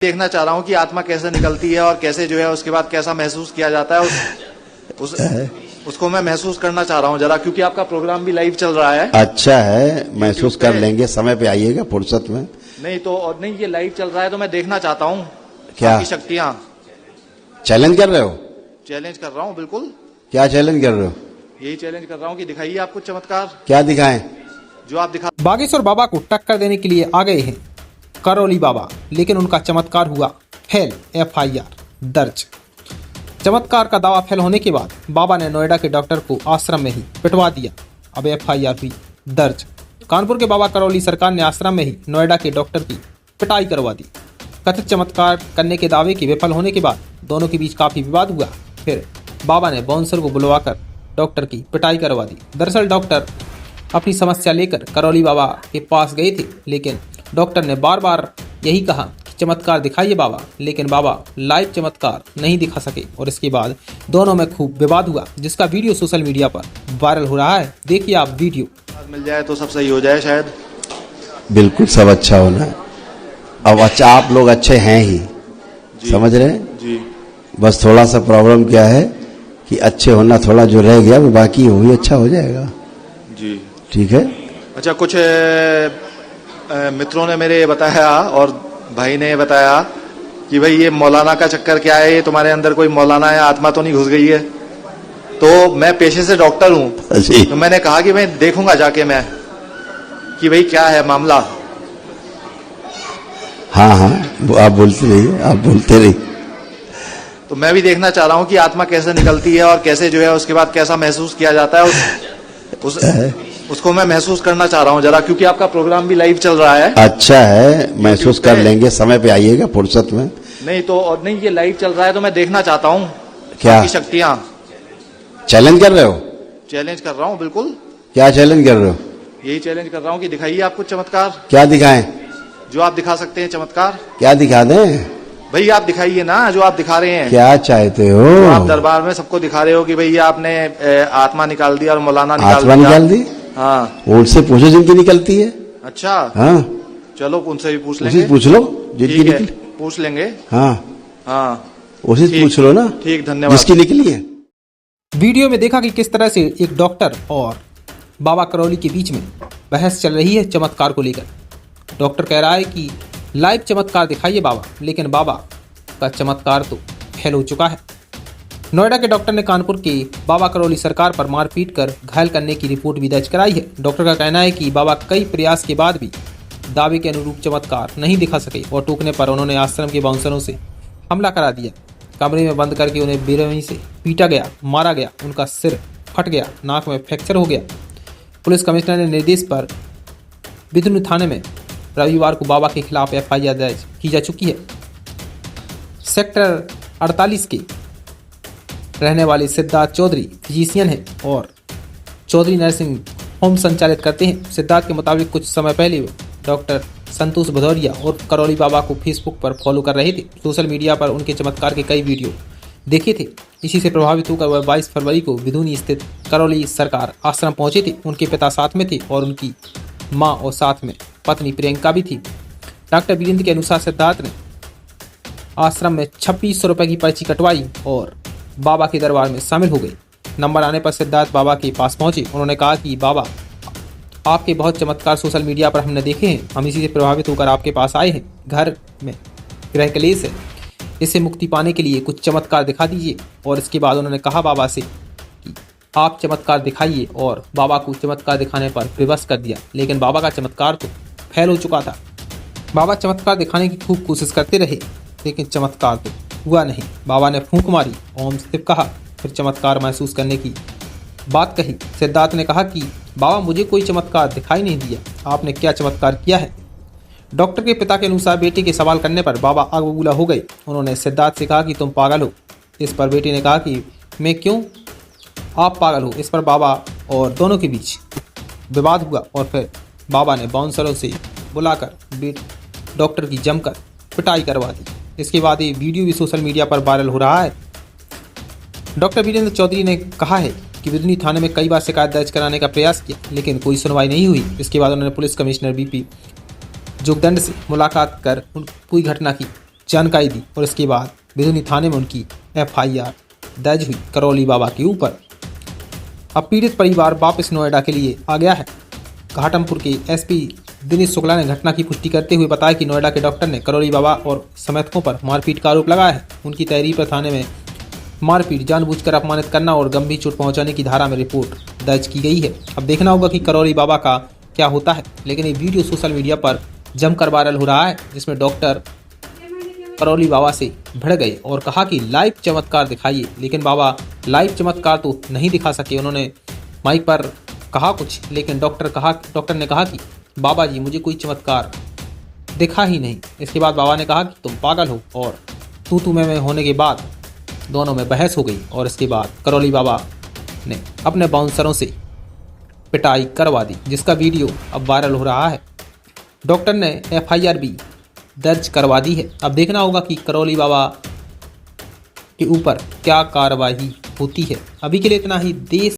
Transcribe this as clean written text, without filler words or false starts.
देखना चाह रहा हूँ कि आत्मा कैसे निकलती है और कैसे जो है उसके बाद कैसा महसूस किया जाता है उसको मैं महसूस करना चाह रहा हूँ जरा, क्योंकि आपका प्रोग्राम भी लाइव चल रहा है। अच्छा है, महसूस कर लेंगे, समय पे आइएगा फुर्सत में। नहीं तो और नहीं, ये लाइव चल रहा है तो मैं देखना चाहता हूँ क्या आपकी शक्तियाँ। चैलेंज कर रहे हो? चैलेंज कर रहा हूँ, बिल्कुल। क्या चैलेंज कर रहे हो? यही चैलेंज कर रहा हूँ कि दिखाइए आप कुछ चमत्कार। क्या दिखाएं? जो आप दिखा। बागेश्वर बाबा को टक्कर देने के लिए आ गए हैं करौली बाबा, लेकिन उनका चमत्कार हुआ फेल, FIR दर्ज। चमत्कार का दावा फेल होने के बाद बाबा ने नोएडा के डॉक्टर को आश्रम में ही पिटवा दिया। अब FIR हुई दर्ज। कानपुर के बाबा करौली सरकार ने आश्रम में ही नोएडा के डॉक्टर की पिटाई करवा दी। कथित चमत्कार करने के दावे के विफल होने के बाद दोनों के बीच काफी विवाद हुआ। फिर बाबा ने बाउंसर को बुलवाकर डॉक्टर की पिटाई करवा दी। दरअसल डॉक्टर अपनी समस्या लेकर करौली बाबा के पास गए थे, लेकिन डॉक्टर ने बार बार यही कहा कि चमत्कार दिखाइए बाबा, लेकिन बाबा लाइव चमत्कार नहीं दिखा सके और इसके बाद दोनों में खूब विवाद हुआ, जिसका वीडियो सोशल मीडिया पर वायरल हो रहा है। देखिए आप वीडियो। मिल जाए तो सब सही हो जाए शायद। बिल्कुल सब अच्छा होना है। अब अच्छा, आप लोग अच्छे हैं ही, समझ रहे हैं जी। बस थोड़ा सा प्रॉब्लम क्या है कि अच्छे होना थोड़ा जो रह गया वो बाकी वो भी अच्छा हो जाएगा जी। ठीक है। अच्छा, कुछ मित्रों ने मेरे बताया और भाई ने बताया कि भाई ये मौलाना का चक्कर क्या है, ये तुम्हारे अंदर कोई मौलाना या आत्मा तो नहीं घुस गई है। तो मैं पेशे से डॉक्टर हूँ, तो मैंने कहा कि मैं देखूंगा जाके मैं कि भाई क्या है मामला। हाँ हाँ, आप बोलते रहिए, आप बोलते रहिए। तो मैं भी देखना चाह रहा हूँ कि आत्मा कैसे निकलती है और कैसे जो है उसके बाद कैसा महसूस किया जाता है उसको मैं महसूस करना चाह रहा हूँ जरा, क्योंकि आपका प्रोग्राम भी लाइव चल रहा है। अच्छा है, महसूस कर लेंगे, समय पे आइएगा फुर्सत में। नहीं तो और नहीं, ये लाइव चल रहा है तो मैं देखना चाहता हूँ क्या आपकी शक्तियाँ। चैलेंज कर रहे हो? चैलेंज कर रहा हूँ, बिल्कुल। क्या चैलेंज कर रहे हो? यही चैलेंज कर रहा हूँ कि दिखाइए आप कुछ चमत्कार। क्या दिखाएं? जो आप दिखा सकते हैं चमत्कार। क्या दिखा दें? भाई आप दिखाइए ना जो आप दिखा रहे हैं। क्या चाहते हो? आप दरबार में सबको दिखा रहे हो कि भैया आपने आत्मा निकाल दी और मौलाना आत्मा निकाल दी। हाँ, उनसे पूछो जिनकी निकलती है। अच्छा हाँ, चलो उनसे भी पूछ लेंगे। पूछ लो जिनकी निकली, पूछ लेंगे। हाँ हाँ, उसी से पूछ लो ना। ठीक, धन्यवाद। जिसकी निकली है। वीडियो में देखा कि किस तरह से एक डॉक्टर और बाबा करौली के बीच में बहस चल रही है चमत्कार को लेकर। डॉक्टर कह रहा है कि लाइव चमत्कार दिखाइए बाबा, लेकिन बाबा का चमत्कार तो फेल हो चुका है। नोएडा के डॉक्टर ने कानपुर के बाबा करौली सरकार पर मारपीट कर घायल करने की रिपोर्ट भी दर्ज कराई है। डॉक्टर का कहना है कि बाबा कई प्रयास के बाद भी दावे के अनुरूप चमत्कार नहीं दिखा सके और टूकने पर उन्होंने आश्रम के बाउंसरों से हमला करा दिया। कमरे में बंद करके उन्हें बेरहमी से पीटा गया, मारा गया, उनका सिर फट गया, नाक में फ्रैक्चर हो गया। पुलिस कमिश्नर के निर्देश पर बिदुनी थाने में रविवार को बाबा के खिलाफ FIR दर्ज की जा चुकी है। सेक्टर 48 के रहने वाले सिद्धार्थ चौधरी फिजिशियन हैं और चौधरी नर्सिंग होम संचालित करते हैं। सिद्धार्थ के मुताबिक कुछ समय पहले डॉक्टर संतोष भदौरिया और करौली बाबा को फेसबुक पर फॉलो कर रहे थे। सोशल मीडिया पर उनके चमत्कार के कई वीडियो देखे थे। इसी से प्रभावित होकर वह 22 फरवरी को बिधुनी स्थित करौली सरकार आश्रम पहुंचे थे। उनके पिता साथ में थे और उनकी माँ और साथ में पत्नी प्रियंका भी थी। डॉक्टर वीरेंद्र के अनुसार सिद्धार्थ ने आश्रम में 2600 रुपये की पर्ची कटवाई और बाबा के दरबार में शामिल हो गए। नंबर आने पर सिद्धार्थ बाबा के पास पहुंचे। उन्होंने कहा कि बाबा, आपके बहुत चमत्कार सोशल मीडिया पर हमने देखे हैं, हम इसी से प्रभावित होकर आपके पास आए हैं। घर में गृह क्लेश है, इससे मुक्ति पाने के लिए कुछ चमत्कार दिखा दीजिए। और इसके बाद उन्होंने कहा बाबा से कि आप चमत्कार दिखाइए और बाबा को चमत्कार दिखाने पर विवश कर दिया, लेकिन बाबा का चमत्कार तो फेल हो चुका था। बाबा चमत्कार दिखाने की खूब कोशिश करते रहे, लेकिन चमत्कार तो हुआ नहीं। बाबा ने फूंक मारी, ओम शिव कहा, फिर चमत्कार महसूस करने की बात कही। सिद्धार्थ ने कहा कि बाबा, मुझे कोई चमत्कार दिखाई नहीं दिया, आपने क्या चमत्कार किया है? डॉक्टर के पिता के अनुसार बेटे के सवाल करने पर बाबा आग बबूला हो गए। उन्होंने सिद्धार्थ से कहा कि तुम पागल हो। इस पर बेटे ने कहा कि मैं क्यों, आप पागल हो। इस पर बाबा और दोनों के बीच विवाद हुआ और फिर बाबा ने बाउंसरों से बुलाकर डॉक्टर की जमकर पिटाई करवा दी। इसके बाद ये वीडियो भी सोशल मीडिया पर वायरल हो रहा है। डॉक्टर वीरेंद्र चौधरी ने कहा है कि बिधुनी थाने में कई बार शिकायत दर्ज कराने का प्रयास किया, लेकिन कोई सुनवाई नहीं हुई। इसके बाद उन्होंने पुलिस कमिश्नर BP जोगदंड से मुलाकात कर पूरी घटना की जानकारी दी और इसके बाद बिधुनी थाने में उनकी FIR दर्ज हुई करौली बाबा के ऊपर। अब पीड़ित परिवार वापस नोएडा के लिए आ गया है। घाटमपुर के SP दिनेश शुक्ला ने घटना की पुष्टि करते हुए बताया कि नोएडा के डॉक्टर ने करौली बाबा और समर्थकों पर मारपीट का आरोप लगाया है। उनकी तहरीर पर थाने में मारपीट, जानबूझकर अपमानित करना और गंभीर चोट पहुंचाने की धारा में रिपोर्ट दर्ज की गई है। अब देखना होगा कि करौली बाबा का क्या होता है। लेकिन ये वीडियो सोशल मीडिया पर जमकर वायरल हो रहा है, जिसमें डॉक्टर करौली बाबा से भिड़ गए और कहा कि लाइव चमत्कार दिखाइए। लेकिन बाबा लाइव चमत्कार तो नहीं दिखा सके। उन्होंने माइक पर कहा कुछ, लेकिन डॉक्टर ने कहा कि बाबा जी मुझे कोई चमत्कार दिखा ही नहीं। इसके बाद बाबा ने कहा कि तुम पागल हो और तू मैं होने के बाद दोनों में बहस हो गई और इसके बाद करौली बाबा ने अपने बाउंसरों से पिटाई करवा दी, जिसका वीडियो अब वायरल हो रहा है। डॉक्टर ने FIR भी दर्ज करवा दी है। अब देखना होगा कि करौली बाबा के ऊपर क्या कार्रवाई होती है। अभी के लिए इतना ही। देश